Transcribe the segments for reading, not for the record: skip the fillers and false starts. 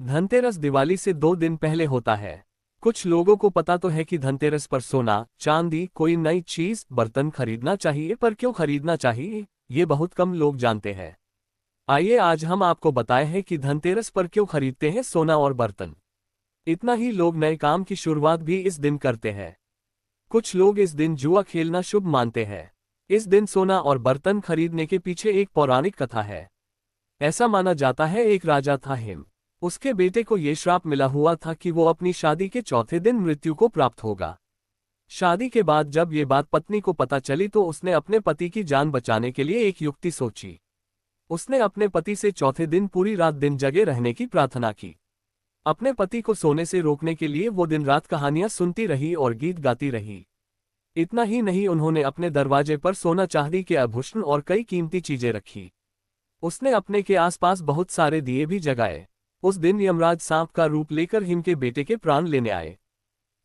धनतेरस दिवाली से 2 दिन पहले होता है। कुछ लोगों को पता तो है कि धनतेरस पर सोना, चांदी, कोई नई चीज, बर्तन खरीदना चाहिए, पर क्यों खरीदना चाहिए, ये बहुत कम लोग जानते हैं। आइए आज हम आपको बताएं हैं कि धनतेरस पर क्यों खरीदते हैं सोना और बर्तन। इतना ही लोग नए काम की शुरुआत भी इस दिन करते हैं। कुछ लोग इस दिन जुआ खेलना शुभ मानते हैं। इस दिन सोना और बर्तन खरीदने के पीछे एक पौराणिक कथा है। ऐसा माना जाता है एक राजा था हिम। उसके बेटे को ये श्राप मिला हुआ था कि वो अपनी शादी के चौथे दिन मृत्यु को प्राप्त होगा। शादी के बाद जब ये बात पत्नी को पता चली तो उसने अपने पति की जान बचाने के लिए एक युक्ति सोची। उसने अपने पति से चौथे दिन पूरी रात दिन जगे रहने की प्रार्थना की। अपने पति को सोने से रोकने के लिए वो दिन रात कहानियां सुनती रही और गीत गाती रही। इतना ही नहीं, उन्होंने अपने दरवाजे पर सोना चांदी के आभूषण और कई कीमती चीजें रखी। उसने अपने के आसपास बहुत सारे दिए भी जगाए। उस दिन यमराज सांप का रूप लेकर हिम के बेटे के प्राण लेने आए।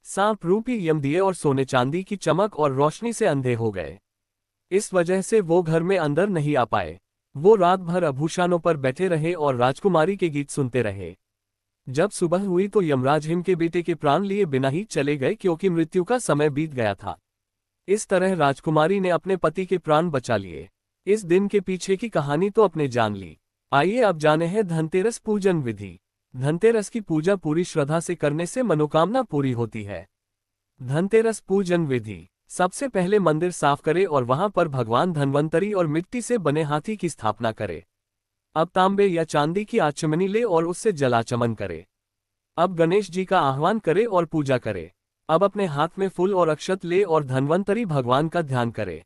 सांप रूपी यम दिए और सोने चांदी की चमक और रोशनी से अंधे हो गए। इस वजह से वो घर में अंदर नहीं आ पाए। वो रात भर आभूषणों पर बैठे रहे और राजकुमारी के गीत सुनते रहे। जब सुबह हुई तो यमराज हिम के बेटे के प्राण लिए बिना ही चले गए, क्योंकि मृत्यु का समय बीत गया था। इस तरह राजकुमारी ने अपने पति के प्राण बचा लिए। इस दिन के पीछे की कहानी तो अपने जान ली। आइए अब जाने हैं धनतेरस पूजन विधि। धनतेरस की पूजा पूरी श्रद्धा से करने से मनोकामना पूरी होती है। धनतेरस पूजन विधि। सबसे पहले मंदिर साफ करें और वहां पर भगवान धन्वंतरी और मिट्टी से बने हाथी की स्थापना करें। अब तांबे या चांदी की आचमनी ले और उससे जलाचमन करे। अब गणेश जी का आह्वान करे और पूजा करे। अब अपने हाथ में फूल और अक्षत ले और धन्वंतरी भगवान का ध्यान करे।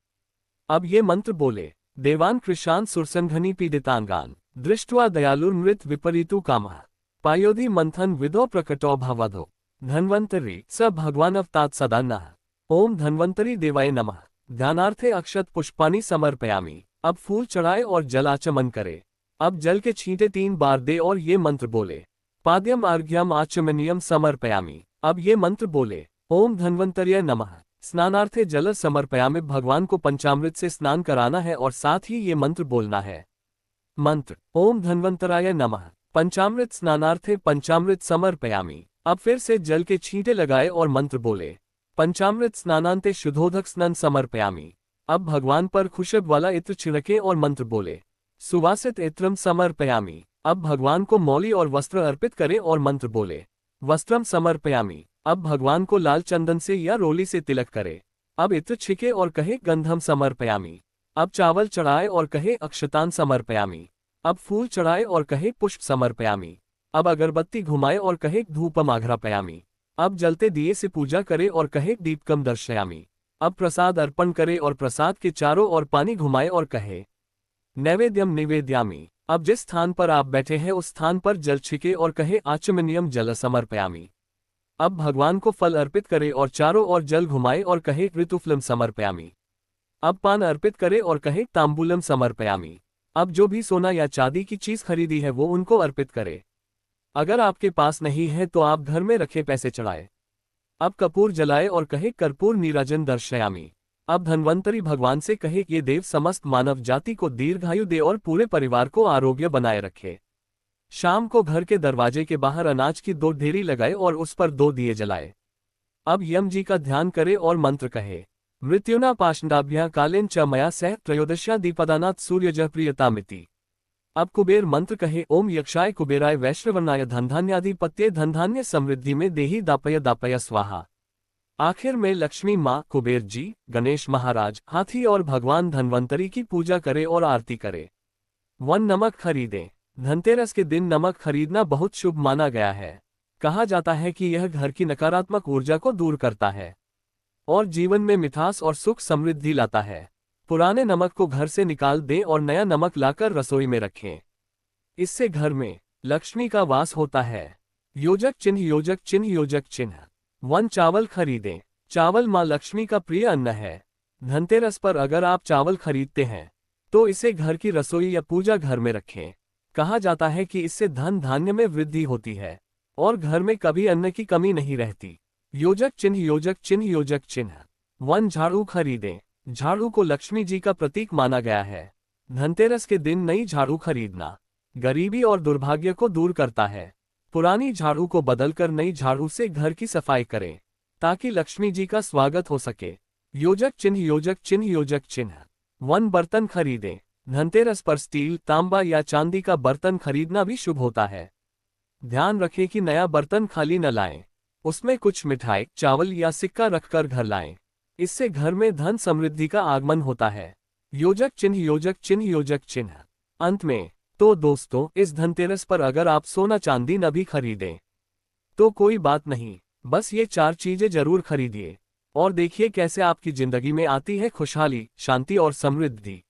अब ये मंत्र बोले। देवान कृशान सुरसंघनी पीडितांगान दृष्ट्वा दयालुर्मृत विपरीतु कामः पायोधि मंथन विदो प्रकटो भवधो धन्वंतरी स भगवान अवतात सदा नः। ओम धन्वंतरी देवाय नमः। ध्यानार्थे अक्षत पुष्पानि समर्पयामि। अब फूल चढ़ाए और जलाचमन करे। अब जल के छींटे 3 बार दे और ये मंत्र बोले। पाद्यम अर्घ्यम आचमनीयम समर्पयामि। अब ये मंत्र बोले। ओम धन्वंतर्य नमः। स्नानार्थे जल समर्पयामि। भगवान को पंचामृत से स्नान कराना है और साथ ही ये मंत्र बोलना है। मंत्र। ओम धन्वंतराय नमः। पंचामृत स्नानार्थे पंचामृत समर्पयामि। अब फिर से जल के छींटे लगाए और मंत्र बोले। पंचामृत स्नानांते शुद्धोदक स्नान समर्पयामि। अब भगवान पर खुशब वाला इत्र छिड़के और मंत्र बोले। सुवासित इत्रम समर्पयामि। अब भगवान को मौली और वस्त्र अर्पित करें और मंत्र बोले। वस्त्रम समर्पयामि। अब भगवान को लाल चंदन से या रोली से तिलक करे। अब इत्र छिके और कहे गंधम समर्पयामि। अब चावल चढ़ाए और कहे अक्षतान समर्पयामि। अब फूल चढ़ाए और कहे पुष्प समर्पयामि। अब अगरबत्ती घुमाए और कहे धूपम आघ्रापयामि। अब जलते दिए से पूजा करे और कहे दीपकम दर्शयामि। अब प्रसाद अर्पण करे और प्रसाद के चारों ओर पानी घुमाए और कहे नैवेद्यम निवेद्यामि। अब जिस स्थान पर आप बैठे हैं उस स्थान पर जल छिके और कहे आचमनीयम जल समर्पयामि। अब भगवान को फल अर्पित करे और चारों ओर जल घुमाए और कहे ऋतुफलम समर्पयामि। अब पान अर्पित करे और कहे तांबूलम समर्पयामि। अब जो भी सोना या चांदी की चीज खरीदी है वो उनको अर्पित करे। अगर आपके पास नहीं है तो आप घर में रखे पैसे चढ़ाए। अब कपूर जलाए और कहे कर्पूर नीराजन दर्शयामि। अब धन्वंतरी भगवान से कहे ये देव समस्त मानव जाति को दीर्घायु दे और पूरे परिवार को आरोग्य बनाए रखे। शाम को घर के दरवाजे के बाहर अनाज की 2 ढेरी लगाए और उस पर 2 दिए जलाए। अब यम जी का ध्यान करे और मंत्र कहे। मृत्युना पाषंडाभ्या कालेन च मया सह त्रयोदश्यादिपदानात् सूर्यजः प्रियतामिति। अब कुबेर मंत्र कहे। ओम यक्षाय कुबेराय वैश्रवणाय धनधान्याधिपत्ये धनधान्य समृद्धि में देही दापय दापय स्वाहा। आखिर में लक्ष्मी माँ, कुबेर जी, गणेश महाराज, हाथी और भगवान धन्वंतरी की पूजा करे और आरती करे। 1 नमक खरीदें। धनतेरस के दिन नमक खरीदना बहुत शुभ माना गया है। कहा जाता है कि यह घर की नकारात्मक ऊर्जा को दूर करता है और जीवन में मिठास और सुख समृद्धि लाता है। पुराने नमक को घर से निकाल दें और नया नमक लाकर रसोई में रखें। इससे घर में लक्ष्मी का वास होता है। योजक चिन्ह योजक चिन्ह योजक चिन्ह। 1 चावल खरीदें। चावल माँ लक्ष्मी का प्रिय अन्न है। धनतेरस पर अगर आप चावल खरीदते हैं तो इसे घर की रसोई या पूजा घर में रखें। कहा जाता है कि इससे धन धान्य में वृद्धि होती है और घर में कभी अन्न की कमी नहीं रहती। योजक चिन्ह योजक चिन्ह योजक चिन्ह। 1 झाड़ू खरीदें। झाड़ू को लक्ष्मी जी का प्रतीक माना गया है। धनतेरस के दिन नई झाड़ू खरीदना गरीबी और दुर्भाग्य को दूर करता है। पुरानी झाड़ू को बदलकर नई झाड़ू से घर की सफाई करें ताकि लक्ष्मी जी का स्वागत हो सके। योजक चिन्ह, योजक चिन्ह, योजक चिन्ह। 1 बर्तन खरीदें। धनतेरस पर स्टील, तांबा या चांदी का बर्तन खरीदना भी शुभ होता है। ध्यान रखें कि नया बर्तन खाली न लाएं। उसमें कुछ मिठाई, चावल या सिक्का रखकर घर लाएं। इससे घर में धन समृद्धि का आगमन होता है। योजक चिन्ह, योजक चिन्ह, योजक चिन्ह। अंत में तो दोस्तों, इस धनतेरस पर अगर आप सोना चांदी न भी खरीदें तो कोई बात नहीं, बस ये 4 चीजें जरूर खरीदिए और देखिए कैसे आपकी जिंदगी में आती है खुशहाली, शांति और समृद्धि।